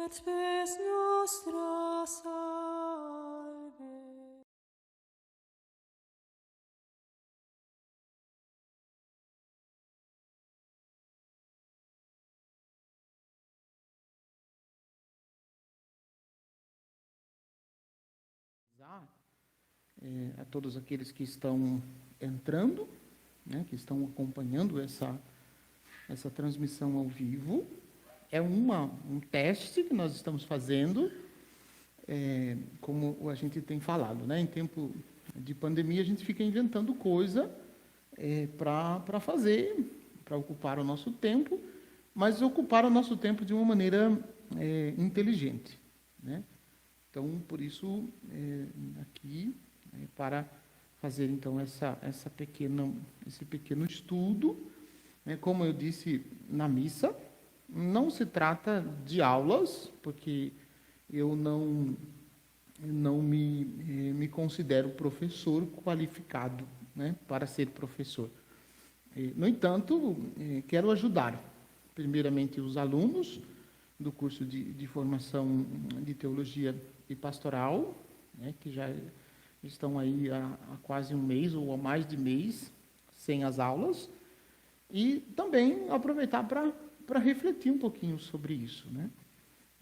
et spes nostra salve. A todos aqueles que estão entrando, né, que estão acompanhando essa transmissão ao vivo. É um teste que nós estamos fazendo, como a gente tem falado, né? Em tempo de pandemia, a gente fica inventando coisa para fazer, para ocupar o nosso tempo, mas ocupar o nosso tempo de uma maneira inteligente, né? Então, por isso, aqui, para fazer, então, esse pequeno estudo, né? Como eu disse na missa, não se trata de aulas, porque eu não me considero professor qualificado, né, para ser professor. No entanto, quero ajudar, primeiramente, os alunos do curso de formação de teologia e pastoral, né, que já estão aí há quase um mês ou há mais de mês sem as aulas, e também aproveitar para refletir um pouquinho sobre isso, né?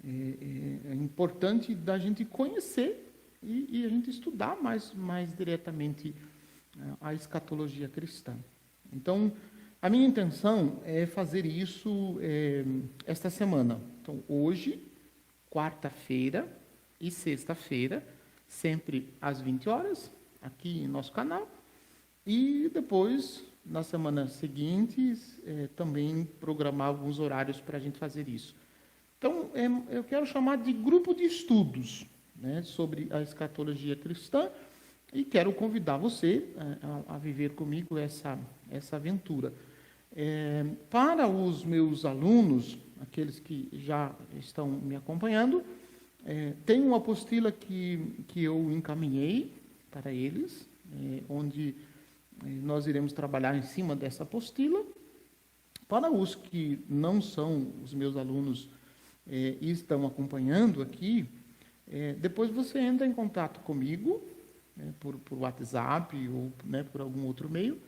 É importante da gente conhecer e a gente estudar mais diretamente a escatologia cristã. Então, a minha intenção é fazer isso esta semana. Então, hoje, quarta-feira e sexta-feira, sempre às 20 horas, aqui em nosso canal. E depois, nas semanas seguintes, também programar alguns horários para a gente fazer isso. Então, eu quero chamar de grupo de estudos, né, sobre a escatologia cristã, e quero convidar você a viver comigo essa aventura. Para os meus alunos, aqueles que já estão me acompanhando, tem uma apostila que eu encaminhei para eles, onde nós iremos trabalhar em cima dessa apostila. Para os que não são os meus alunos e estão acompanhando aqui, depois você entra em contato comigo, por WhatsApp ou, né, por algum outro meio.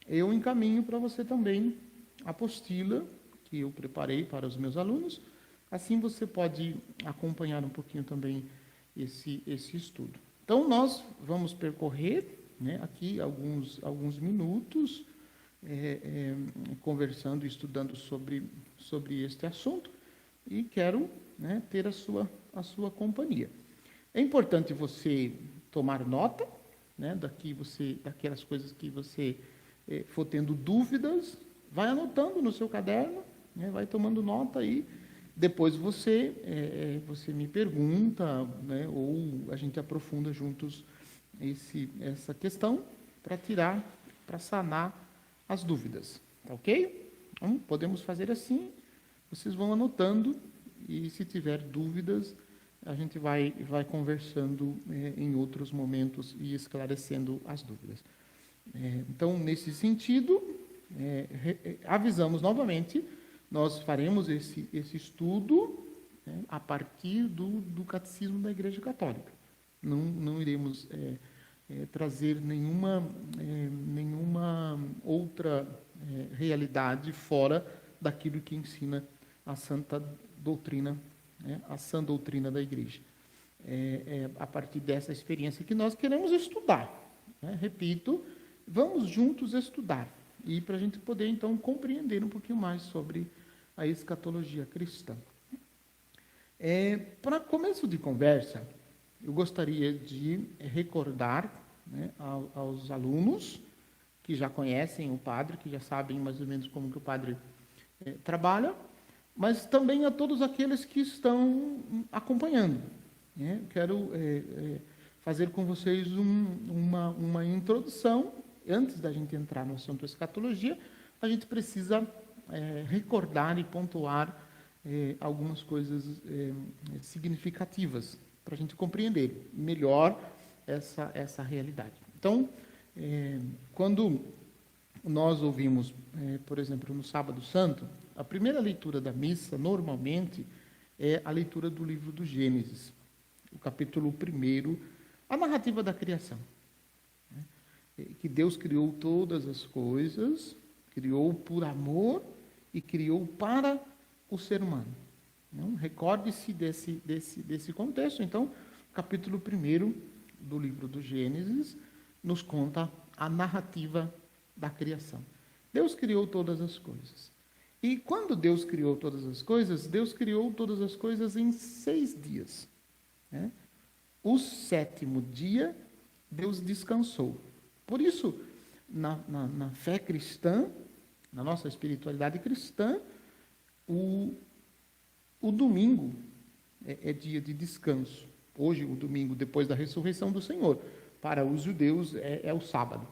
Eu encaminho para você também a apostila que eu preparei para os meus alunos. Assim você pode acompanhar um pouquinho também esse estudo. Então, nós vamos percorrer, né, aqui alguns minutos, conversando e estudando sobre este assunto, e quero, né, ter a sua companhia. É importante você tomar nota, né, daquelas coisas que você for tendo dúvidas, vai anotando no seu caderno, né, vai tomando nota aí. Depois você me pergunta, né, ou a gente aprofunda juntos essa questão para sanar as dúvidas, tá ok? Então, podemos fazer assim, vocês vão anotando, e se tiver dúvidas, a gente vai conversando em outros momentos e esclarecendo as dúvidas. Então, nesse sentido, avisamos novamente, nós faremos esse estudo, né, a partir do Catecismo da Igreja Católica. Não iremos trazer nenhuma outra realidade fora daquilo que ensina a santa doutrina, né, a sã doutrina da Igreja. A partir dessa experiência que nós queremos estudar, né? Repito, vamos juntos estudar, e para a gente poder, então, compreender um pouquinho mais sobre a escatologia cristã. Para começo de conversa, eu gostaria de recordar, né, aos alunos que já conhecem o padre, que já sabem mais ou menos como que o padre trabalha, mas também a todos aqueles que estão acompanhando, né? Quero fazer com vocês uma introdução. Antes da gente entrar no assunto escatologia, a gente precisa recordar e pontuar algumas coisas significativas para a gente compreender melhor essa realidade. Então, quando nós ouvimos, por exemplo, no Sábado Santo, a primeira leitura da missa, normalmente, é a leitura do livro do Gênesis, o capítulo 1, a narrativa da criação. Que Deus criou todas as coisas, criou por amor e criou para o ser humano. Não? Recorde-se desse contexto. Então, capítulo 1 do livro do Gênesis nos conta a narrativa da criação. Deus criou todas as coisas. E quando Deus criou todas as coisas em 6 dias. Né? O 7º dia, Deus descansou. Por isso, na fé cristã, na nossa espiritualidade cristã, o domingo é dia de descanso. Hoje, o domingo, depois da ressurreição do Senhor. Para os judeus, é o sábado.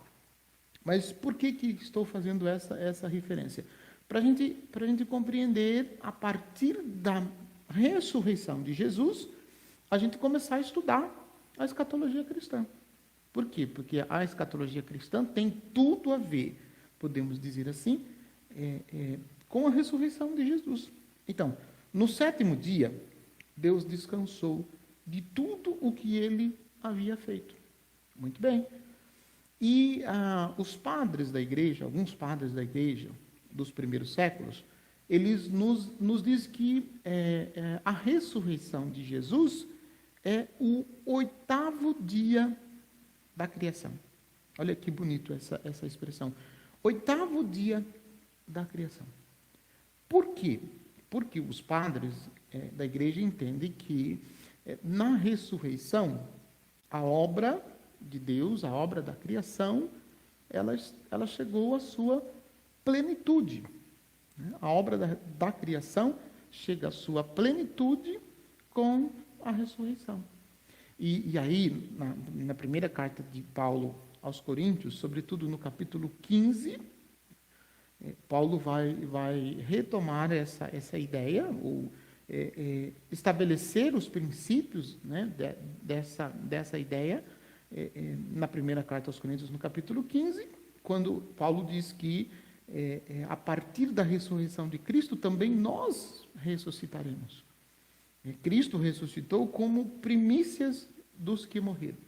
Mas por que estou fazendo essa referência? Para a gente compreender, a partir da ressurreição de Jesus, a gente começar a estudar a escatologia cristã. Por quê? Porque a escatologia cristã tem tudo a ver, podemos dizer assim, com a ressurreição de Jesus. Então, no 7º dia, Deus descansou de tudo o que ele havia feito. Muito bem. E os padres da igreja, alguns padres da igreja dos primeiros séculos, eles nos dizem que a ressurreição de Jesus é o 8º dia da criação. Olha que bonito essa expressão. 8º dia da criação. Por quê? Porque os padres da igreja entendem que na ressurreição, a obra de Deus, a obra da criação, ela chegou à sua plenitude. A obra da criação chega à sua plenitude com a ressurreição. E aí, na primeira carta de Paulo aos Coríntios, sobretudo no capítulo 15, Paulo vai retomar essa ideia, ou estabelecer os princípios, né, dessa ideia, na primeira carta aos Coríntios, no capítulo 15, quando Paulo diz que a partir da ressurreição de Cristo, também nós ressuscitaremos. Cristo ressuscitou como primícias dos que morreram.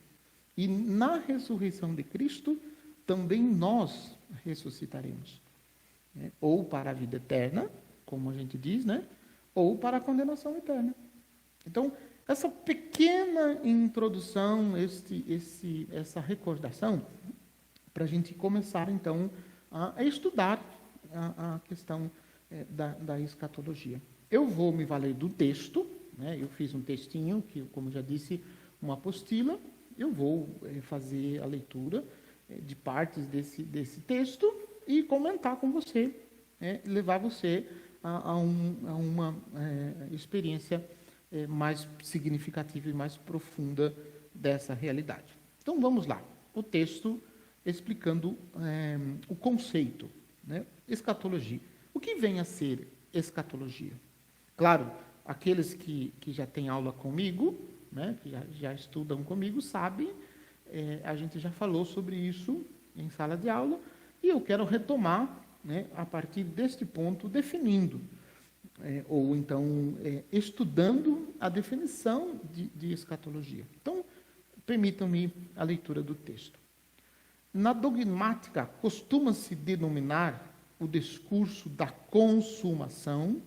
E na ressurreição de Cristo, também nós ressuscitaremos. Ou para a vida eterna, como a gente diz, né? Ou para a condenação eterna. Então, essa pequena introdução, essa recordação, para a gente começar, então, a estudar a questão da escatologia. Eu vou me valer do texto, né? Eu fiz um textinho, que, como já disse, uma apostila. Eu vou fazer a leitura de partes desse texto e comentar com você, levar você a uma experiência mais significativa e mais profunda dessa realidade. Então, vamos lá. O texto explicando o conceito, né? Escatologia. O que vem a ser escatologia? Claro, aqueles que já têm aula comigo, né, que já estudam comigo, sabem, a gente já falou sobre isso em sala de aula, e eu quero retomar, né, a partir deste ponto, definindo, ou então estudando a definição de escatologia. Então, permitam-me a leitura do texto. Na dogmática, costuma-se denominar o discurso da consumação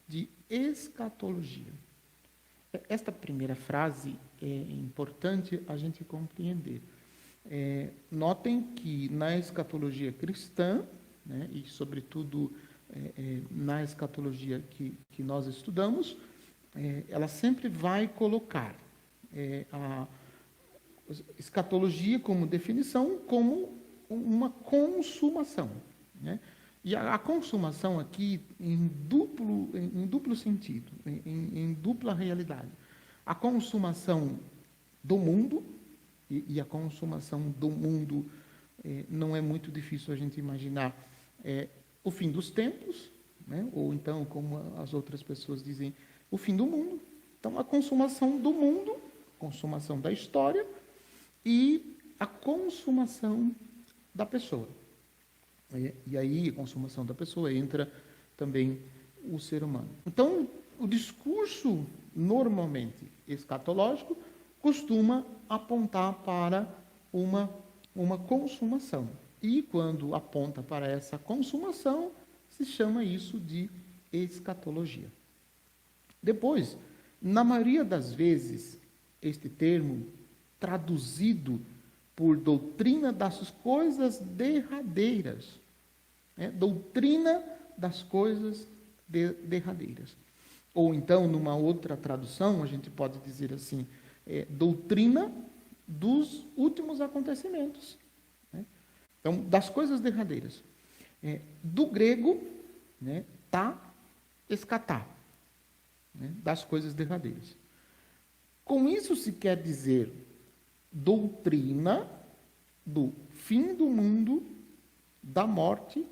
de escatologia. Esta primeira frase é importante a gente compreender. Notem que na escatologia cristã, né, e sobretudo na escatologia que nós estudamos, ela sempre vai colocar a escatologia como definição, como uma consumação, né? E a consumação aqui em duplo sentido, em dupla realidade. A consumação do mundo, e a consumação do mundo não é muito difícil a gente imaginar, o fim dos tempos, né? Ou então, como as outras pessoas dizem, o fim do mundo. Então, a consumação do mundo, consumação da história, e a consumação da pessoa. E aí, a consumação da pessoa, entra também o ser humano. Então, o discurso normalmente escatológico costuma apontar para uma consumação. E quando aponta para essa consumação, se chama isso de escatologia. Depois, na maioria das vezes, este termo, traduzido por doutrina das coisas derradeiras, doutrina das coisas derradeiras. Ou então, numa outra tradução, a gente pode dizer assim, doutrina dos últimos acontecimentos. Então, das coisas derradeiras. Do grego, tá, escatá, das coisas derradeiras. Com isso se quer dizer doutrina do fim do mundo, da morte,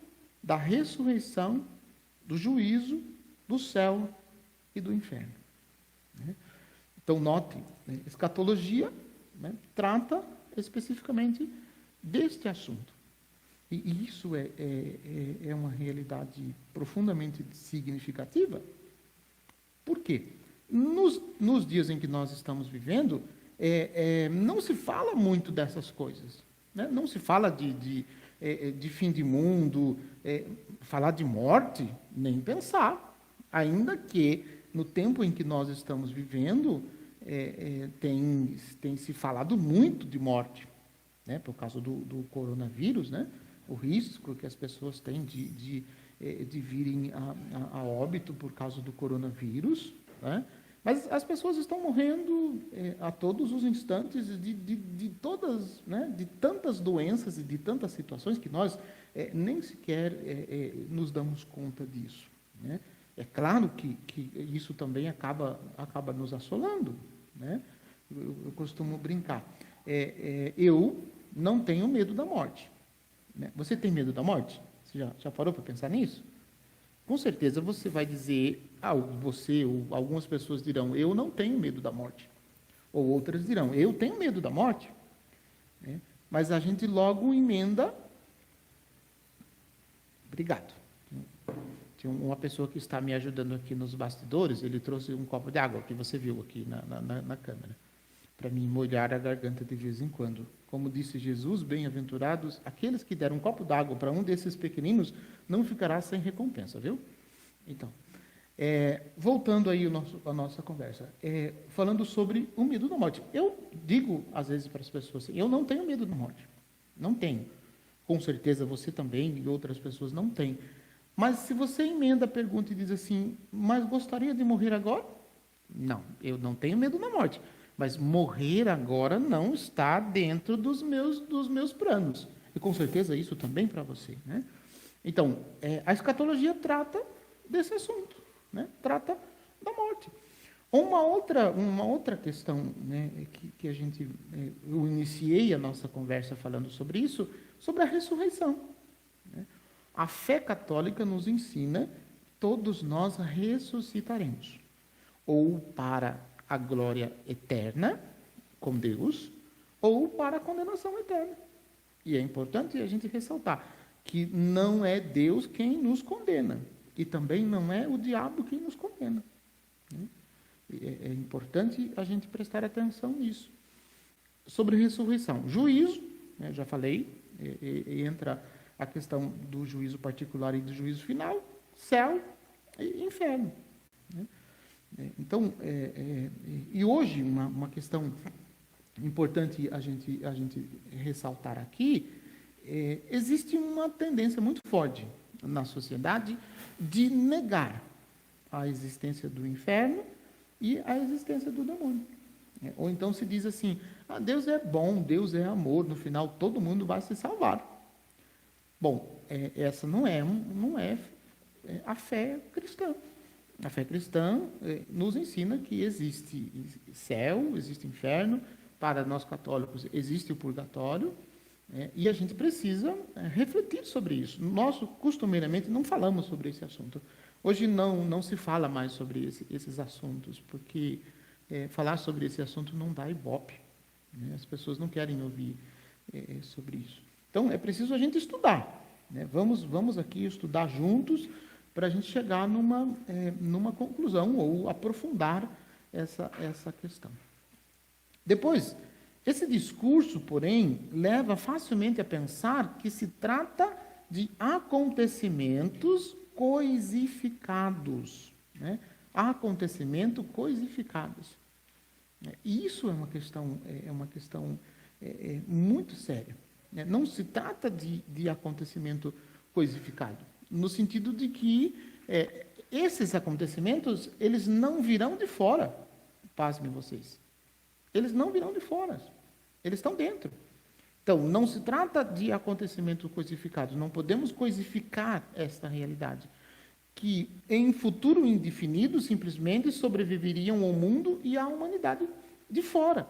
da ressurreição, do juízo, do céu e do inferno. Então, note, escatologia trata especificamente deste assunto. E isso é uma realidade profundamente significativa. Por quê? Nos dias em que nós estamos vivendo, não se fala muito dessas coisas. Não se fala de fim de mundo, falar de morte, nem pensar. Ainda que, no tempo em que nós estamos vivendo, tem se falado muito de morte, por causa do coronavírus, o risco que as pessoas têm de virem a óbito por causa do coronavírus, mas as pessoas estão morrendo a todos os instantes de todas, de tantas doenças e de tantas situações que nós nem sequer nos damos conta disso. É claro que isso também acaba nos assolando. Eu costumo brincar. Eu não tenho medo da morte. Você tem medo da morte? Você já parou para pensar nisso? Com certeza você vai dizer, você ou algumas pessoas dirão, eu não tenho medo da morte. Ou outras dirão, eu tenho medo da morte. Mas a gente logo emenda. Obrigado. Tinha uma pessoa que está me ajudando aqui nos bastidores, ele trouxe um copo de água, que você viu aqui na câmera, para me molhar a garganta de vez em quando. Como disse Jesus, bem-aventurados aqueles que deram um copo d'água para um desses pequeninos, não ficará sem recompensa, viu? Então, voltando aí a nossa conversa, falando sobre o medo da morte. Eu digo, às vezes, para as pessoas assim, eu não tenho medo da morte. Não tenho. Com certeza você também e outras pessoas não têm. Mas se você emenda a pergunta e diz assim, mas gostaria de morrer agora? Não, eu não tenho medo da morte. Mas morrer agora não está dentro dos meus planos. E com certeza isso também para você. Então, a escatologia trata desse assunto. Trata da morte. Uma outra questão que a gente... eu iniciei a nossa conversa falando sobre isso, sobre a ressurreição. A fé católica nos ensina que todos nós ressuscitaremos. Ou para a glória eterna com Deus, ou para a condenação eterna. E é importante a gente ressaltar que não é Deus quem nos condena, e também não é o diabo quem nos condena. É importante a gente prestar atenção nisso. Sobre ressurreição, juízo, já falei, entra a questão do juízo particular e do juízo final, céu e inferno. Então, e hoje, uma questão importante a gente ressaltar aqui, existe uma tendência muito forte na sociedade de negar a existência do inferno e a existência do demônio. Ou então se diz assim, Deus é bom, Deus é amor, no final todo mundo vai se salvar. Bom, essa não é a fé cristã. A fé cristã nos ensina que existe céu, existe inferno, para nós católicos existe o purgatório, e a gente precisa refletir sobre isso. Nós, costumeiramente, não falamos sobre esse assunto. Hoje não se fala mais sobre esses assuntos, porque falar sobre esse assunto não dá ibope. As pessoas não querem ouvir sobre isso. Então, é preciso a gente estudar. Vamos aqui estudar juntos, para a gente chegar numa conclusão ou aprofundar essa questão. Depois, esse discurso, porém, leva facilmente a pensar que se trata de acontecimentos coisificados, né? Acontecimentos coisificados. E isso é uma questão muito séria, né? Não se trata de acontecimento coisificado, no sentido de que esses acontecimentos, eles não virão de fora, pasmem vocês. Eles não virão de fora, eles estão dentro. Então, não se trata de acontecimentos coisificados, não podemos coisificar esta realidade, que em futuro indefinido simplesmente sobreviveriam ao mundo e à humanidade de fora.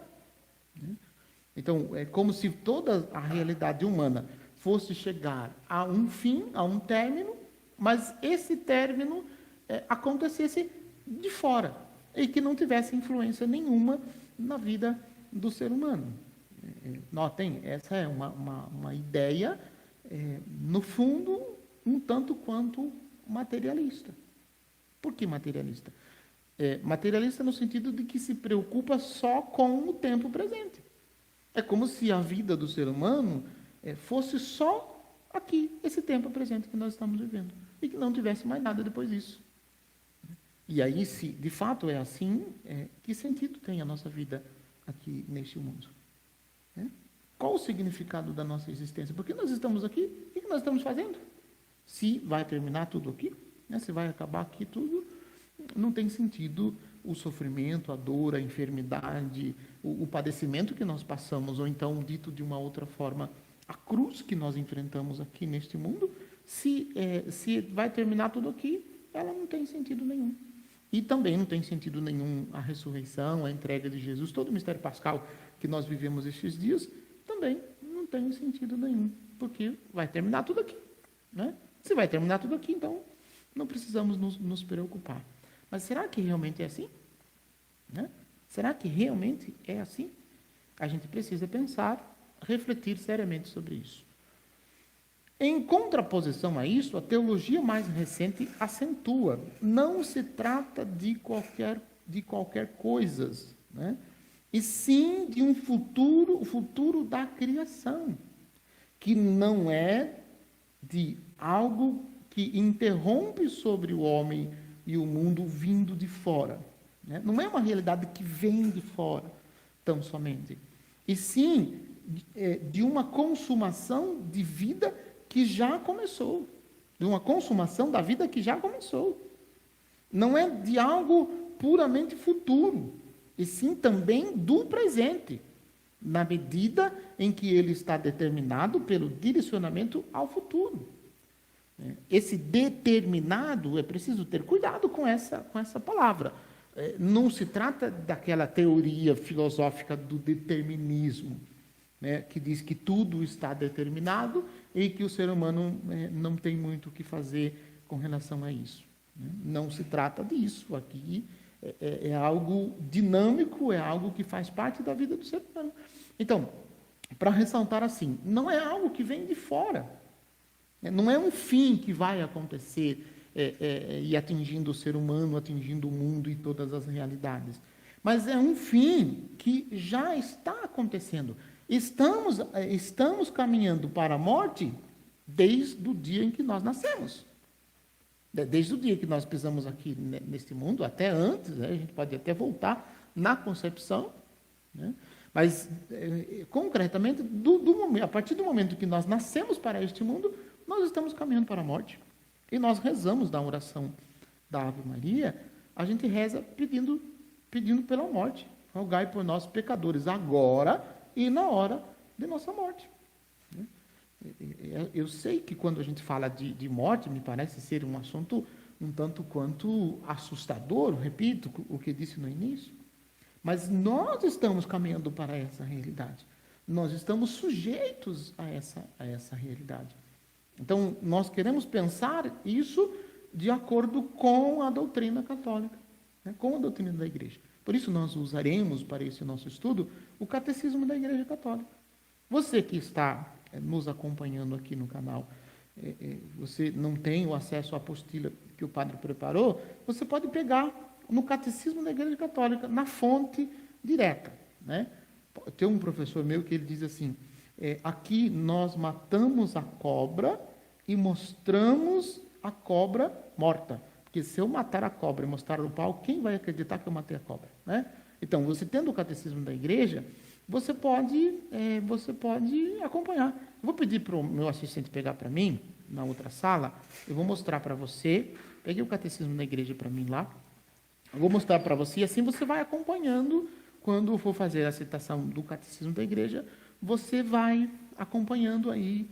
Então, é como se toda a realidade humana fosse chegar a um fim, a um término, mas esse término acontecesse de fora e que não tivesse influência nenhuma na vida do ser humano. Notem, essa é uma ideia, no fundo, um tanto quanto materialista. Por que materialista? Materialista no sentido de que se preocupa só com o tempo presente. É como se a vida do ser humano fosse só aqui, esse tempo presente que nós estamos vivendo, e que não tivesse mais nada depois disso. E aí, se de fato é assim, que sentido tem a nossa vida aqui neste mundo? Qual o significado da nossa existência? Por que nós estamos aqui? O que nós estamos fazendo? Se vai terminar tudo aqui, se vai acabar aqui tudo, não tem sentido o sofrimento, a dor, a enfermidade, o padecimento que nós passamos, ou então, dito de uma outra forma, a cruz que nós enfrentamos aqui neste mundo, se vai terminar tudo aqui, ela não tem sentido nenhum. E também não tem sentido nenhum a ressurreição, a entrega de Jesus, todo o mistério pascal que nós vivemos estes dias, também não tem sentido nenhum, porque vai terminar tudo aqui, né? Se vai terminar tudo aqui, então não precisamos nos preocupar. Mas será que realmente é assim? Né? Será que realmente é assim? A gente precisa pensar, refletir seriamente sobre isso. Em contraposição a isso, a teologia mais recente acentua. Não se trata de qualquer coisas, né? E sim de um futuro, o futuro da criação, que não é de algo que interrompe sobre o homem e o mundo vindo de fora. Né? Não é uma realidade que vem de fora, tão somente. E sim de uma consumação de vida que já começou. De uma consumação da vida que já começou. Não é de algo puramente futuro, e sim também do presente, na medida em que ele está determinado pelo direcionamento ao futuro. Esse determinado, é preciso ter cuidado com essa palavra. Não se trata daquela teoria filosófica do determinismo, né, que diz que tudo está determinado e que o ser humano não tem muito o que fazer com relação a isso. Não se trata disso. Aqui é algo dinâmico, é algo que faz parte da vida do ser humano. Então, para ressaltar assim, não é algo que vem de fora. Não é um fim que vai acontecer e atingindo o ser humano, atingindo o mundo e todas as realidades. Mas é um fim que já está acontecendo. Estamos caminhando para a morte desde o dia em que nós nascemos. Desde o dia que nós pisamos aqui neste mundo, até antes, né, a gente pode até voltar na concepção, né, mas, concretamente, a partir do momento que nós nascemos para este mundo, nós estamos caminhando para a morte. E nós rezamos da oração da Ave Maria, a gente reza pedindo pela morte. Rogai por nós, pecadores, agora e na hora de nossa morte. Eu sei que quando a gente fala de morte, me parece ser um assunto um tanto quanto assustador, repito o que disse no início, mas nós estamos caminhando para essa realidade. Nós estamos sujeitos a essa realidade. Então, nós queremos pensar isso de acordo com a doutrina católica, né, com a doutrina da Igreja. Por isso, nós usaremos para esse nosso estudo o Catecismo da Igreja Católica. Você que está nos acompanhando aqui no canal, você não tem o acesso à apostila que o padre preparou, você pode pegar no Catecismo da Igreja Católica, na fonte direta, né? Tem um professor meu que ele diz assim, aqui nós matamos a cobra e mostramos a cobra morta. Porque se eu matar a cobra e mostrar o pau, quem vai acreditar que eu matei a cobra, né? Então, você tendo o Catecismo da Igreja, você pode acompanhar. Eu vou pedir para o meu assistente pegar para mim, na outra sala, eu vou mostrar para você, peguei o Catecismo da Igreja para mim lá, eu vou mostrar para você, e assim você vai acompanhando, quando for fazer a citação do Catecismo da Igreja, você vai acompanhando aí,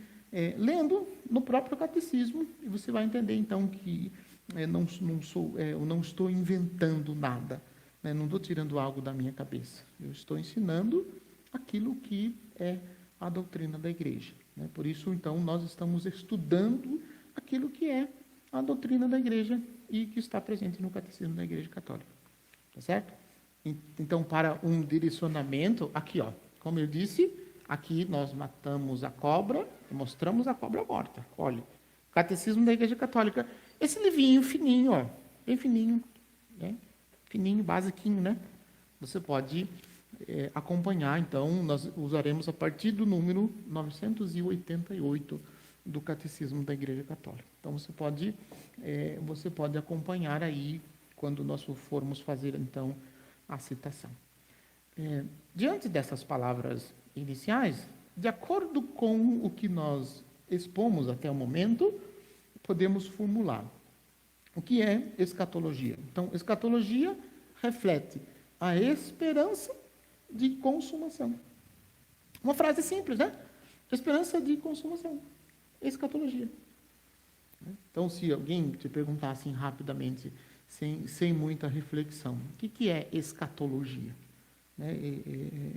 lendo no próprio Catecismo, e você vai entender então que eu não estou inventando nada, né? Não estou tirando algo da minha cabeça, eu estou ensinando aquilo que é a doutrina da igreja, né? Por isso, então, nós estamos estudando aquilo que é a doutrina da igreja e que está presente no Catecismo da Igreja Católica, tá certo? Então, para um direcionamento, aqui, ó, como eu disse, aqui nós matamos a cobra e mostramos a cobra morta. Olha, Catecismo da Igreja Católica. Esse livrinho fininho, ó, bem fininho, né? Fininho, basiquinho, né? Você pode acompanhar, então, nós usaremos a partir do número 988 do Catecismo da Igreja Católica. Então, você pode acompanhar aí, quando nós formos fazer, então, a citação. Diante dessas palavras iniciais, de acordo com o que nós expomos até o momento, podemos formular o que é escatologia. Então, escatologia reflete a esperança de consumação. Uma frase simples, né? Esperança de consumação. Escatologia. Então, se alguém te perguntar assim rapidamente, sem muita reflexão, o que é escatologia? Né?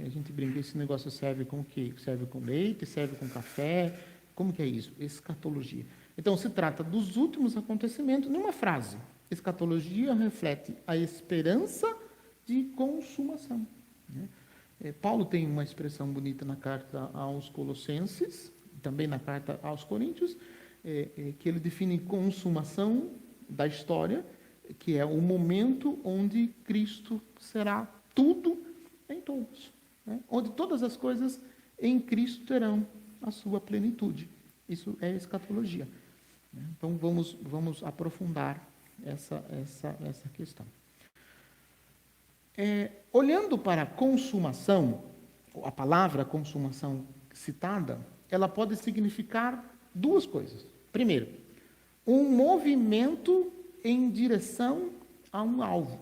A gente brinca, esse negócio serve com o quê? Serve com leite, serve com café? Como que é isso? Escatologia. Então, se trata dos últimos acontecimentos numa frase. Escatologia reflete a esperança de consumação. Né? Paulo tem uma expressão bonita na carta aos Colossenses, também na carta aos Coríntios, que ele define consumação da história, que é o momento onde Cristo será tudo em todos, né? Onde todas as coisas em Cristo terão a sua plenitude. Isso é escatologia. Então, vamos aprofundar essa questão. Olhando para a consumação, a palavra consumação citada, ela pode significar duas coisas. Primeiro, um movimento em direção a um alvo.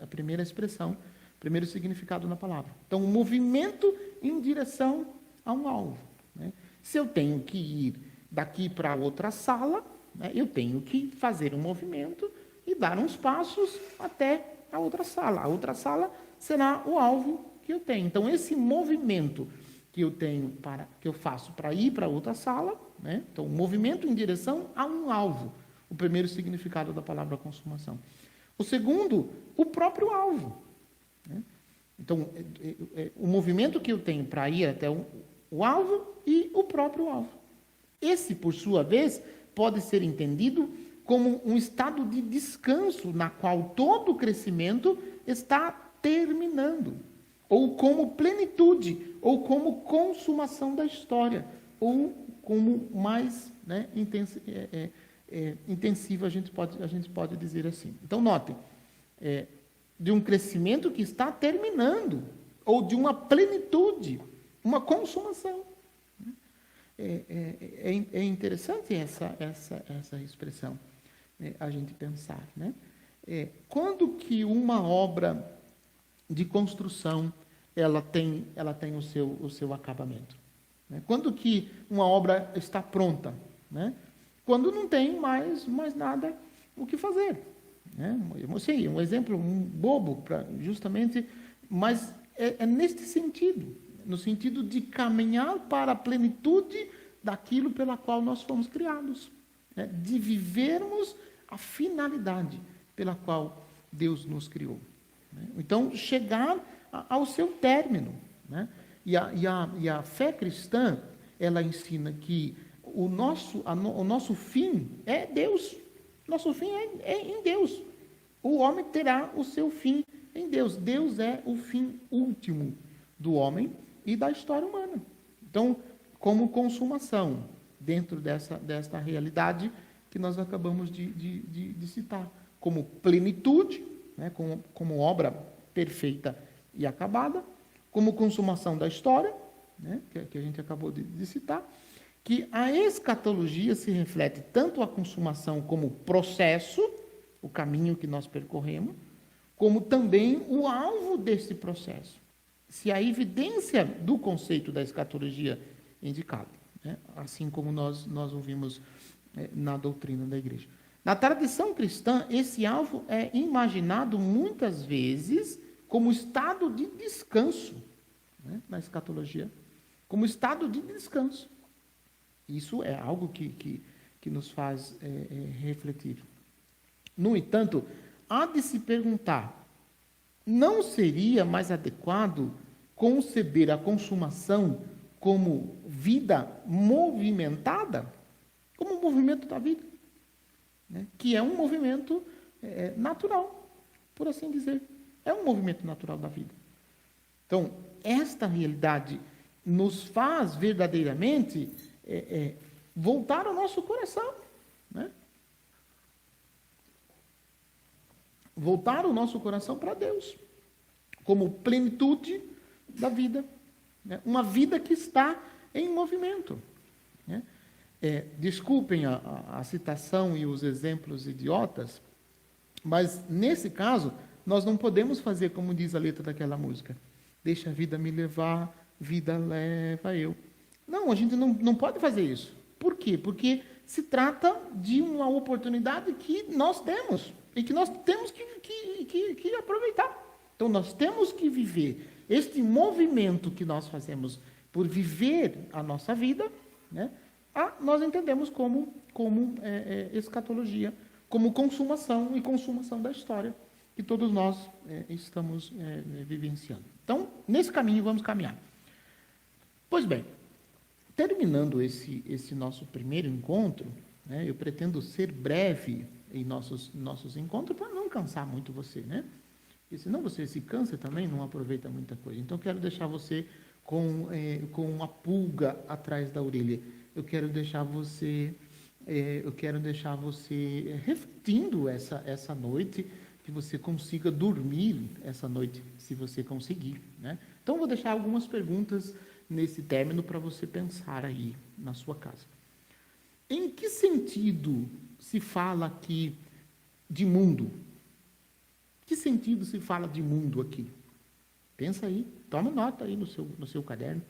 A primeira expressão, primeiro significado na palavra. Então, um movimento em direção a um alvo, né? Se eu tenho que ir daqui para outra sala, né, eu tenho que fazer um movimento e dar uns passos até a outra sala. A outra sala será o alvo que eu tenho. Então, esse movimento que eu faço para ir para outra sala, né? Então, um movimento em direção a um alvo. O primeiro significado da palavra consumação. O segundo, o próprio alvo, né? Então, o movimento que eu tenho para ir até o alvo e o próprio alvo. Esse, por sua vez, pode ser entendido como um estado de descanso na qual todo o crescimento está terminando, ou como plenitude, ou como consumação da história, ou como mais, né, intensivo, a gente pode dizer assim. Então, notem, de um crescimento que está terminando, ou de uma plenitude, uma consumação. É interessante essa expressão, a gente pensar, né? Quando que uma obra de construção ela tem o seu acabamento, né? Quando que uma obra está pronta, né? Quando não tem mais nada o que fazer, né? Eu sei, um exemplo bobo, justamente, mas é neste sentido, no sentido de caminhar para a plenitude daquilo pela qual nós fomos criados, né? De vivermos a finalidade pela qual Deus nos criou, né? Então, chegar ao seu término, né? E a fé cristã, ela ensina que o nosso fim é Deus, Nosso fim é em Deus. O homem terá o seu fim em Deus. Deus é o fim último do homem e da história humana. Então, como consumação, dentro desta realidade que nós acabamos de citar, como plenitude, né, como obra perfeita e acabada, como consumação da história, né, que a gente acabou de citar, que a escatologia se reflete tanto a consumação como processo, o caminho que nós percorremos, como também o alvo desse processo. Se a evidência do conceito da escatologia indicado, né, assim como nós ouvimos na doutrina da igreja. Na tradição cristã, esse alvo é imaginado muitas vezes como estado de descanso, né, na escatologia, como estado de descanso. Isso é algo que nos faz refletir. No entanto, há de se perguntar, não seria mais adequado conceber a consumação como vida movimentada? Como um movimento da vida, né? Que é um movimento natural, por assim dizer. É um movimento natural da vida. Então, esta realidade nos faz verdadeiramente voltar ao nosso coração, né? Voltar o nosso coração para Deus, como plenitude da vida, né? Uma vida que está em movimento, né? Desculpem a citação e os exemplos idiotas, mas nesse caso nós não podemos fazer como diz a letra daquela música: deixa a vida me levar, vida leva eu. Não, a gente não pode fazer isso. Por quê? Porque se trata de uma oportunidade que nós temos e que nós temos que aproveitar. Então, nós temos que viver este movimento que nós fazemos por viver a nossa vida, né? Nós entendemos como escatologia, como consumação e consumação da história que todos nós estamos vivenciando. Então, nesse caminho, vamos caminhar. Pois bem, terminando esse nosso primeiro encontro, né, eu pretendo ser breve em nossos encontros para não cansar muito você, né? Porque senão você se cansa também, não aproveita muita coisa. Então, eu quero deixar você com uma pulga atrás da orelha. Eu quero deixar você refletindo essa noite, que você consiga dormir essa noite, se você conseguir, né? Então, vou deixar algumas perguntas nesse término para você pensar aí na sua casa. Em que sentido se fala aqui de mundo? Que sentido se fala de mundo aqui? Pensa aí, toma nota aí no seu caderno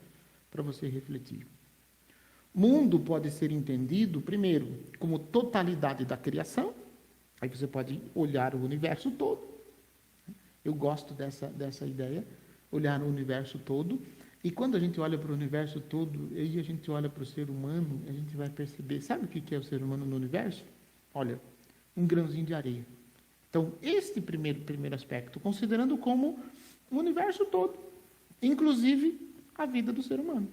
para você refletir. Mundo pode ser entendido, primeiro, como totalidade da criação. Aí você pode olhar o universo todo. Eu gosto dessa ideia, olhar o universo todo. E quando a gente olha para o universo todo, e a gente olha para o ser humano, a gente vai perceber, sabe o que é o ser humano no universo? Olha, um grãozinho de areia. Então, este primeiro aspecto, considerando como o universo todo, inclusive a vida do ser humano,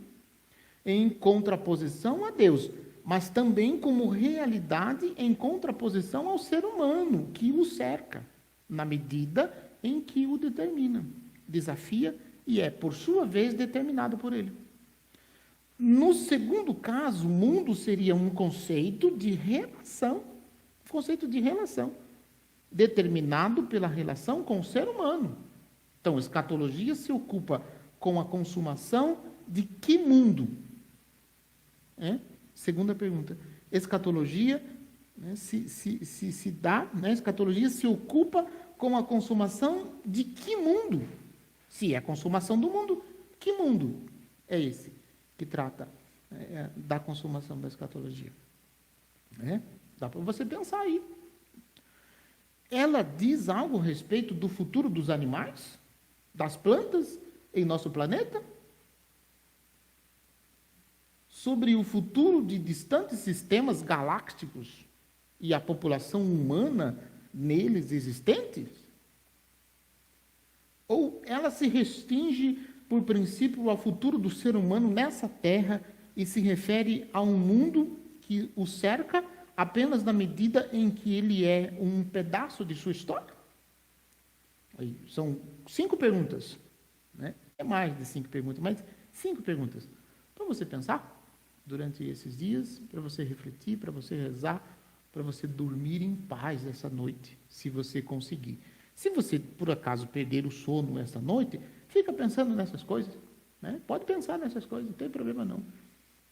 em contraposição a Deus, mas também como realidade em contraposição ao ser humano que o cerca, na medida em que o determina, desafia e é, por sua vez, determinado por ele. No segundo caso, o mundo seria um conceito de relação, determinado pela relação com o ser humano. Então, a escatologia se ocupa com a consumação de que mundo? Segunda pergunta. Escatologia, né, se dá, né, escatologia se ocupa com a consumação de que mundo? Se é a consumação do mundo, que mundo é esse que trata da consumação da escatologia? Dá para você pensar aí. Ela diz algo a respeito do futuro dos animais, das plantas em nosso planeta? Sobre o futuro de distantes sistemas galácticos e a população humana neles existentes? Ou ela se restringe, por princípio, ao futuro do ser humano nessa terra e se refere a um mundo que o cerca apenas na medida em que ele é um pedaço de sua história? Aí, são 5 perguntas, né? É mais de 5 perguntas, mas 5 perguntas para você pensar durante esses dias, para você refletir, para você rezar, para você dormir em paz essa noite, se você conseguir. Se você, por acaso, perder o sono essa noite, fica pensando nessas coisas, né? Pode pensar nessas coisas, não tem problema não.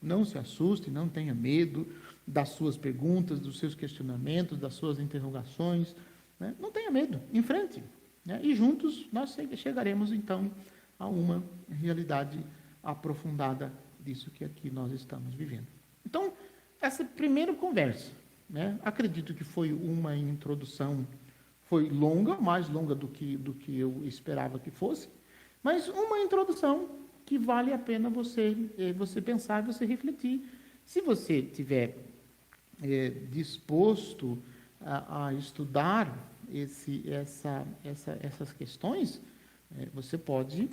Não se assuste, não tenha medo das suas perguntas, dos seus questionamentos, das suas interrogações, né? Não tenha medo, enfrente, né? E juntos nós chegaremos, então, a uma realidade aprofundada disso que aqui nós estamos vivendo. Então, essa primeira conversa, né? Acredito que foi uma introdução, foi longa, mais longa do que eu esperava que fosse, mas uma introdução que vale a pena você pensar, você refletir. Se você tiver disposto a estudar essas questões, você pode,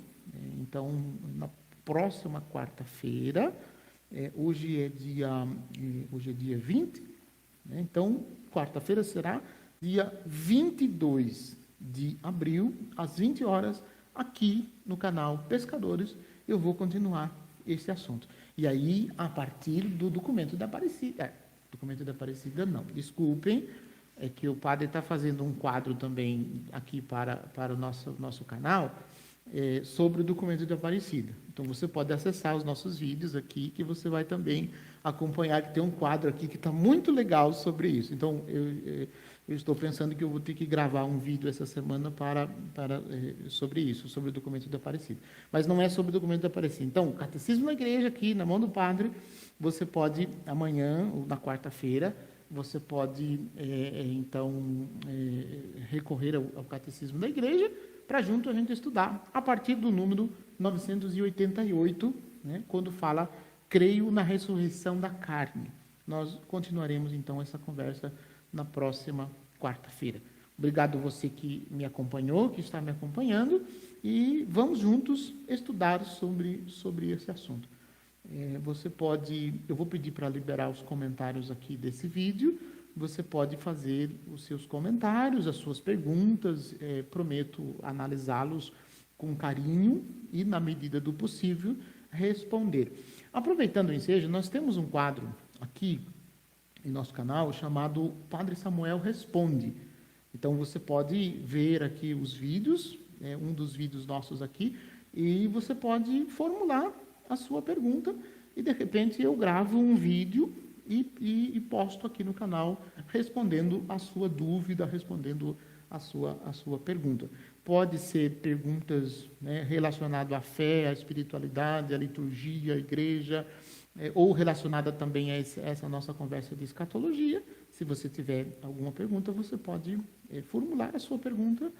então, na próxima quarta-feira, hoje é dia 20, né? Então, quarta-feira será dia 22 de abril, às 20 horas, aqui no canal Pescadores, eu vou continuar esse assunto. E aí, a partir do documento da Aparecida. Documento da Aparecida, não. Desculpem, é que o padre está fazendo um quadro também aqui para o nosso canal, sobre o documento de Aparecida. Então, você pode acessar os nossos vídeos aqui, que você vai também acompanhar, que tem um quadro aqui que está muito legal sobre isso. Então, eu estou pensando que eu vou ter que gravar um vídeo essa semana sobre isso, sobre o documento de Aparecida. Mas não é sobre o documento de Aparecida. Então, o Catecismo da Igreja aqui, na mão do padre, você pode, amanhã, ou na quarta-feira, você pode, recorrer ao Catecismo da Igreja, para junto a gente estudar, a partir do número 988, né, quando fala, creio na ressurreição da carne. Nós continuaremos, então, essa conversa na próxima quarta-feira. Obrigado você que me acompanhou, que está me acompanhando, e vamos juntos estudar sobre esse assunto. Eu vou pedir para liberar os comentários aqui desse vídeo, você pode fazer os seus comentários, as suas perguntas, prometo analisá-los com carinho e, na medida do possível, responder. Aproveitando o ensejo, nós temos um quadro aqui em nosso canal chamado Padre Samuel Responde. Então, você pode ver aqui os vídeos, um dos vídeos nossos aqui, e você pode formular a sua pergunta e, de repente, eu gravo um vídeo e posto aqui no canal, respondendo a sua dúvida, respondendo a sua pergunta. Pode ser perguntas, né, relacionadas à fé, à espiritualidade, à liturgia, à igreja, ou relacionada também a essa nossa conversa de escatologia. Se você tiver alguma pergunta, você pode formular a sua pergunta.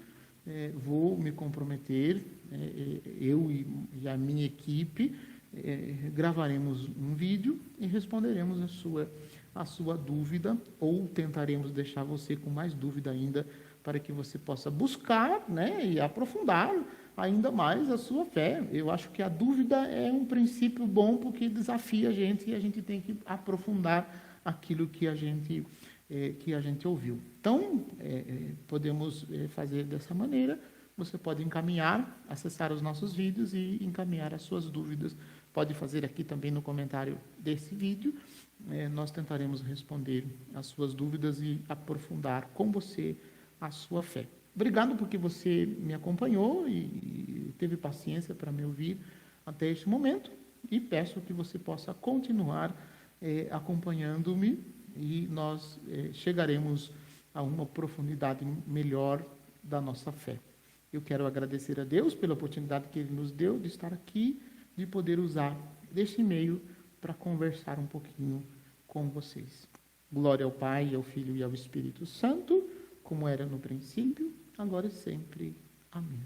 Vou me comprometer, eu e a minha equipe, gravaremos um vídeo e responderemos a sua dúvida, ou tentaremos deixar você com mais dúvida ainda, para que você possa buscar, né, e aprofundar ainda mais a sua fé. Eu acho que a dúvida é um princípio bom, porque desafia a gente, e a gente tem que aprofundar aquilo que a gente ouviu. Então, podemos fazer dessa maneira. Você pode encaminhar, acessar os nossos vídeos e encaminhar as suas dúvidas. Pode fazer aqui também no comentário desse vídeo. Nós tentaremos responder as suas dúvidas e aprofundar com você a sua fé. Obrigado porque você me acompanhou e teve paciência para me ouvir até este momento. E peço que você possa continuar acompanhando-me, e nós chegaremos a uma profundidade melhor da nossa fé. Eu quero agradecer a Deus pela oportunidade que Ele nos deu de estar aqui, de poder usar deste meio para conversar um pouquinho com vocês. Glória ao Pai, ao Filho e ao Espírito Santo, como era no princípio, agora e sempre. Amém.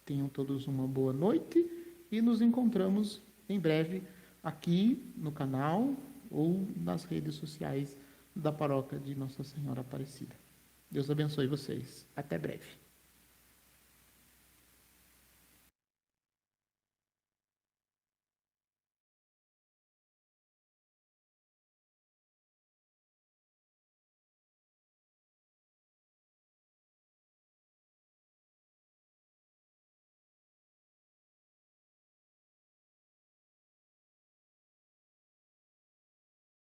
Tenham todos uma boa noite e nos encontramos em breve aqui no canal ou nas redes sociais da Paróquia de Nossa Senhora Aparecida. Deus abençoe vocês. Até breve.